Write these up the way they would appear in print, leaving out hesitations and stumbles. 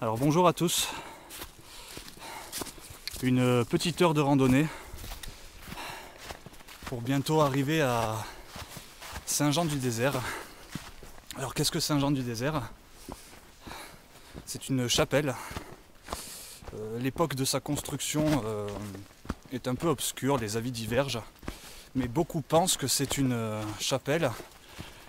Alors bonjour à tous, une petite heure de randonnée pour bientôt arriver à Saint-Jean-du-Désert. Alors qu'est-ce que Saint-Jean-du-Désert? C'est une chapelle. L'époque de sa construction est un peu obscure, les avis divergent, mais beaucoup pensent que c'est une chapelle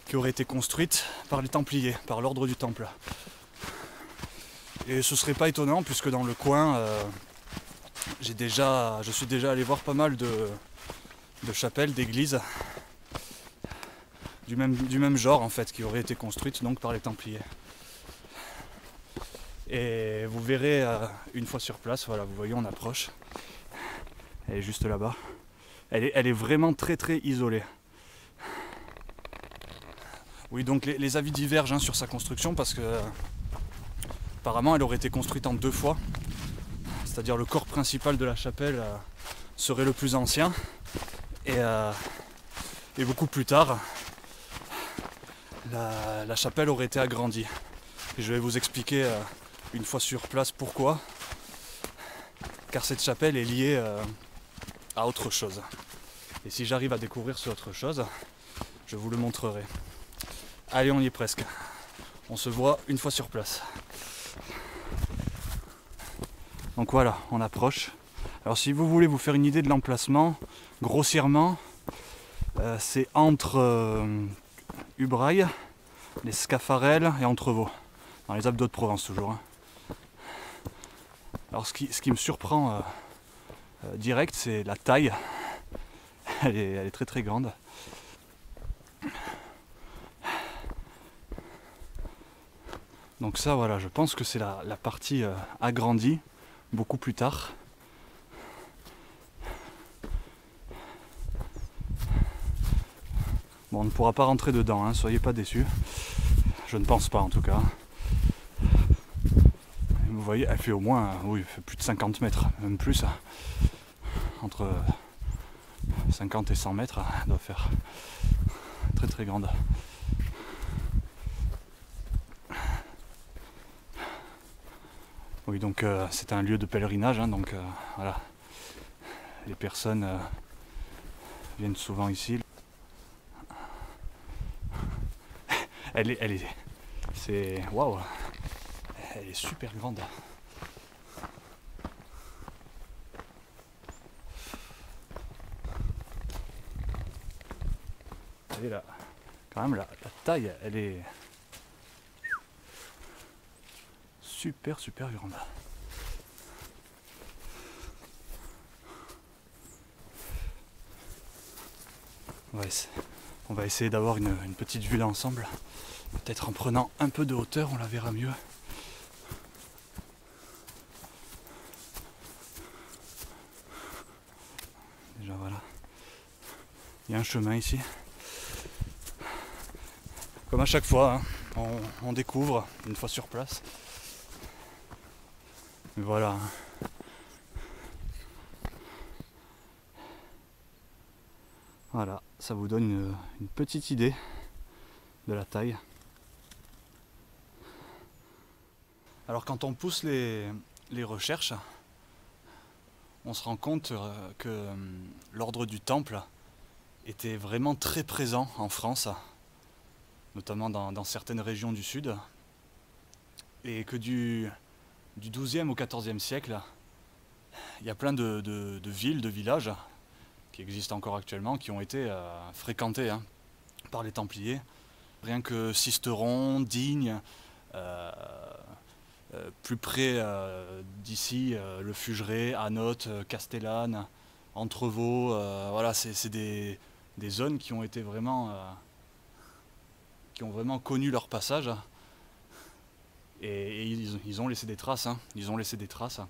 qui aurait été construite par les Templiers, par l'ordre du Temple. Et ce serait pas étonnant puisque dans le coin, je suis déjà allé voir pas mal de chapelles, d'églises du même genre en fait, qui auraient été construites donc par les Templiers. Et vous verrez une fois sur place, voilà, vous voyez, on approche. Elle est juste là-bas. Elle est vraiment très très isolée. Oui, donc les avis divergent sur sa construction parce que apparemment elle aurait été construite en 2 fois. C'est-à-dire le corps principal de la chapelle serait le plus ancien et beaucoup plus tard la chapelle aurait été agrandie. Et je vais vous expliquer une fois sur place pourquoi. Car cette chapelle est liée à autre chose. Et si j'arrive à découvrir ce autre chose, je vous le montrerai. Allez, on y est presque. On se voit une fois sur place. Donc voilà, on approche. Alors si vous voulez vous faire une idée de l'emplacement, grossièrement, c'est entre Ubrail, les Scaffarels et Entrevaux, dans les Alpes d'Haute-Provence toujours. Alors ce qui me surprend direct, c'est la taille. Elle est très très grande. Donc ça voilà, je pense que c'est la partie agrandie, beaucoup plus tard. Bon, on ne pourra pas rentrer dedans, soyez pas déçus. Je ne pense pas en tout cas. Vous voyez, elle fait au moins, oui, elle fait plus de 50 mètres, même plus. Entre 50 et 100 mètres, elle doit faire très très grande. Oui, donc c'est un lieu de pèlerinage, donc voilà. Les personnes viennent souvent ici. C'est waouh, elle est super grande. Et là, quand même la taille, elle est super super grande. On va essayer d'avoir une petite vue là ensemble. Peut-être en prenant un peu de hauteur, on la verra mieux. Déjà voilà. Il y a un chemin ici. Comme à chaque fois, on découvre une fois sur place. Mais voilà. Voilà, ça vous donne une petite idée de la taille. Alors quand on pousse les recherches, on se rend compte que l'ordre du Temple était vraiment très présent en France, notamment dans certaines régions du sud, et que du XIIe au XIVe siècle, il y a plein de villes, de villages qui existent encore actuellement, qui ont été fréquentés par les Templiers. Rien que Sisteron, Digne, plus près d'ici, Le Fugeret, Anote, Castellane, Entrevaux, voilà, c'est des zones qui ont été vraiment connu leur passage et ils ont laissé des traces. Ils ont laissé des traces.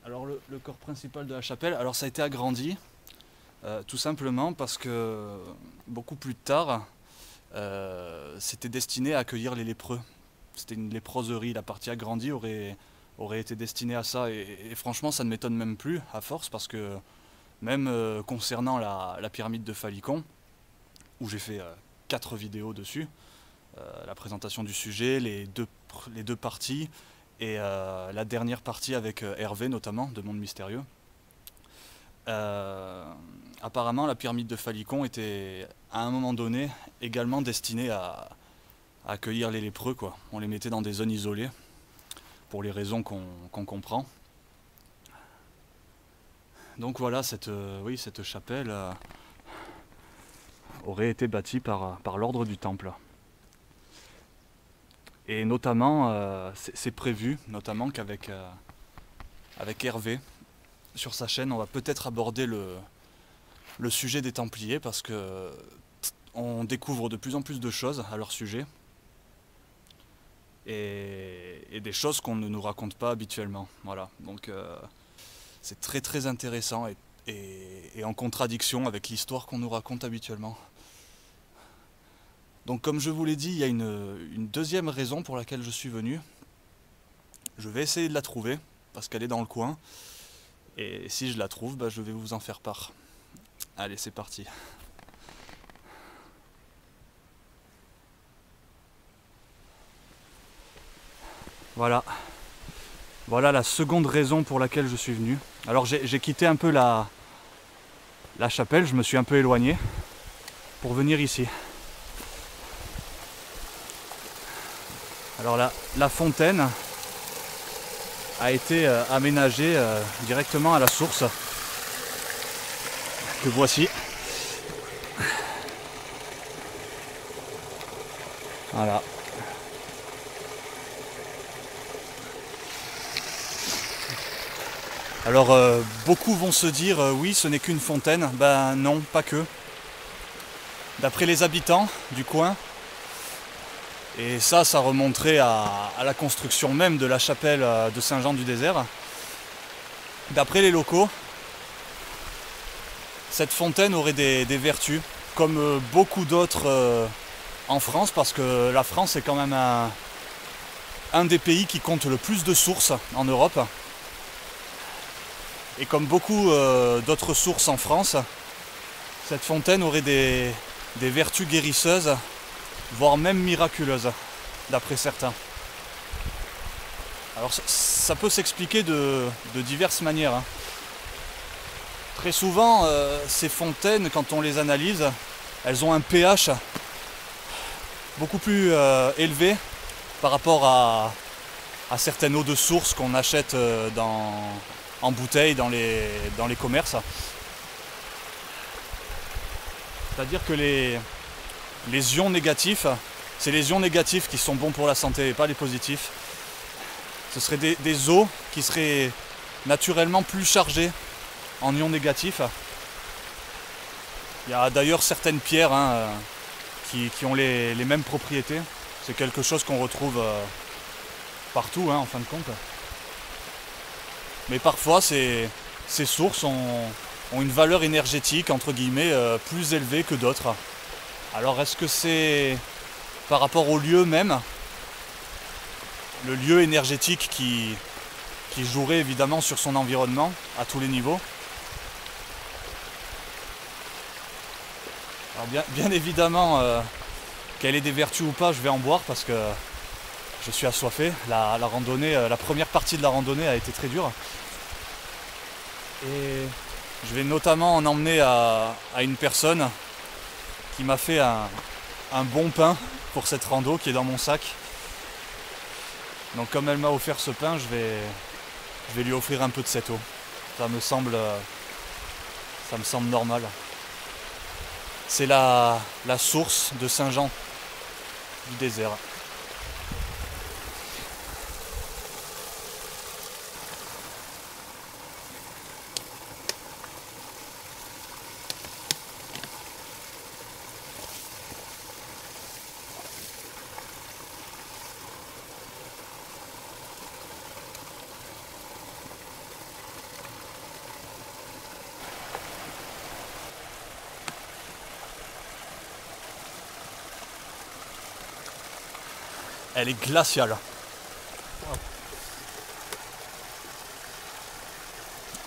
Alors le corps principal de la chapelle, alors ça a été agrandi tout simplement parce que beaucoup plus tard c'était destiné à accueillir les lépreux. C'était une léproserie, la partie agrandie aurait été destinée à ça et franchement ça ne m'étonne même plus à force parce que même concernant la pyramide de Falicon où j'ai fait 4 vidéos dessus, la présentation du sujet, les les deux parties et la dernière partie avec Hervé notamment, de Monde Mystérieux. Apparemment la pyramide de Phallicon était à un moment donné également destinée à accueillir les lépreux, quoi. On les mettait dans des zones isolées pour les raisons qu'on comprend. Donc voilà, cette chapelle aurait été bâtie par l'ordre du Temple. Et notamment, c'est prévu, notamment qu'avec avec Hervé, sur sa chaîne, on va peut-être aborder le sujet des Templiers, parce que on découvre de plus en plus de choses à leur sujet, et des choses qu'on ne nous raconte pas habituellement. Voilà, donc c'est très très intéressant et en contradiction avec l'histoire qu'on nous raconte habituellement. Donc comme je vous l'ai dit, il y a une deuxième raison pour laquelle je suis venu. Je vais essayer de la trouver, parce qu'elle est dans le coin. Et si je la trouve, bah, je vais vous en faire part. Allez, c'est parti. Voilà. Voilà la seconde raison pour laquelle je suis venu. Alors j'ai quitté un peu la chapelle, je me suis un peu éloigné pour venir ici. Alors la fontaine a été aménagée directement à la source, que voici. Voilà. Alors beaucoup vont se dire oui, ce n'est qu'une fontaine. Ben non, pas que. D'après les habitants du coin, et ça remonterait à la construction même de la chapelle de Saint-Jean-du-Désert. D'après les locaux, cette fontaine aurait des vertus, comme beaucoup d'autres en France, parce que la France est quand même un des pays qui compte le plus de sources en Europe. Et comme beaucoup d'autres sources en France, cette fontaine aurait des vertus guérisseuses, voire même miraculeuses, d'après certains. Alors ça peut s'expliquer de diverses manières, hein. Très souvent, ces fontaines, quand on les analyse, elles ont un pH beaucoup plus élevé par rapport à certaines eaux de source qu'on achète en bouteille dans les commerces. C'est-à-dire que les ions négatifs, c'est les ions négatifs qui sont bons pour la santé et pas les positifs. Ce seraient des eaux qui seraient naturellement plus chargées en ions négatifs. Il y a d'ailleurs certaines pierres qui ont les mêmes propriétés. C'est quelque chose qu'on retrouve partout, en fin de compte. Mais parfois ces sources ont une valeur énergétique entre guillemets plus élevée que d'autres. Alors est-ce que c'est par rapport au lieu même, le lieu énergétique qui jouerait évidemment sur son environnement à tous les niveaux? Alors bien évidemment qu'elle ait des vertus ou pas, je vais en boire parce que je suis assoiffé. La randonnée, la première partie de la randonnée a été très dure. Et je vais notamment en emmener à une personne qui m'a fait un bon pain pour cette rando qui est dans mon sac. Donc comme elle m'a offert ce pain, je vais lui offrir un peu de cette eau. Ça me semble normal. C'est la source de Saint-Jean du désert. Elle est glaciale.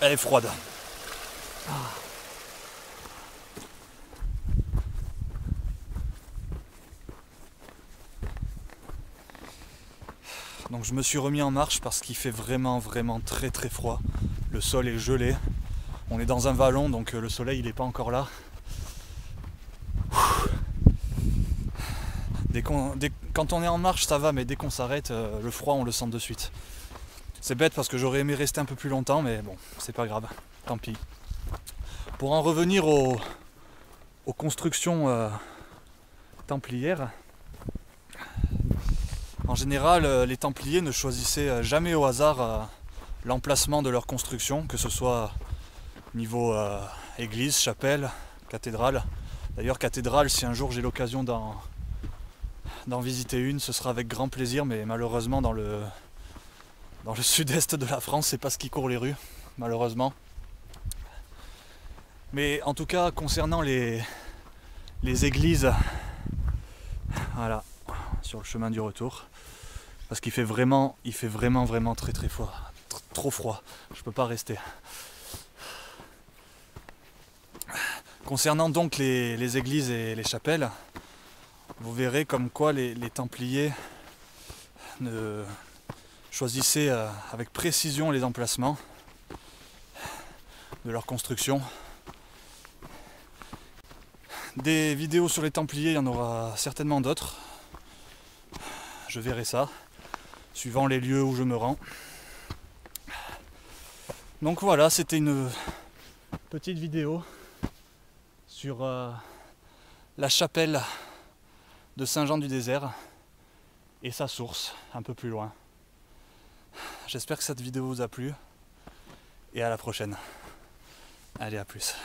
Elle est froide. Donc je me suis remis en marche parce qu'il fait vraiment très très froid. Le sol est gelé. On est dans un vallon donc le soleil il n'est pas encore là. Quand on est en marche ça va, mais dès qu'on s'arrête, le froid on le sent de suite. C'est bête parce que j'aurais aimé rester un peu plus longtemps, mais bon, c'est pas grave, tant pis. Pour en revenir aux constructions templières, en général les Templiers ne choisissaient jamais au hasard l'emplacement de leur construction, que ce soit niveau église, chapelle, cathédrale. D'ailleurs cathédrale, si un jour j'ai l'occasion d'en visiter une, ce sera avec grand plaisir, mais malheureusement dans le sud-est de la France, c'est pas ce qui court les rues, malheureusement. Mais en tout cas, concernant les églises, voilà, sur le chemin du retour, parce qu'il fait vraiment très très froid, trop froid, je peux pas rester. Concernant donc les églises et les chapelles, vous verrez comme quoi les Templiers choisissaient avec précision les emplacements de leur construction. Des vidéos sur les Templiers, il y en aura certainement d'autres. Je verrai ça, suivant les lieux où je me rends. Donc voilà, c'était une petite vidéo sur la chapelle de Saint-Jean-du-Désert et sa source, un peu plus loin. J'espère que cette vidéo vous a plu et à la prochaine. Allez, à plus.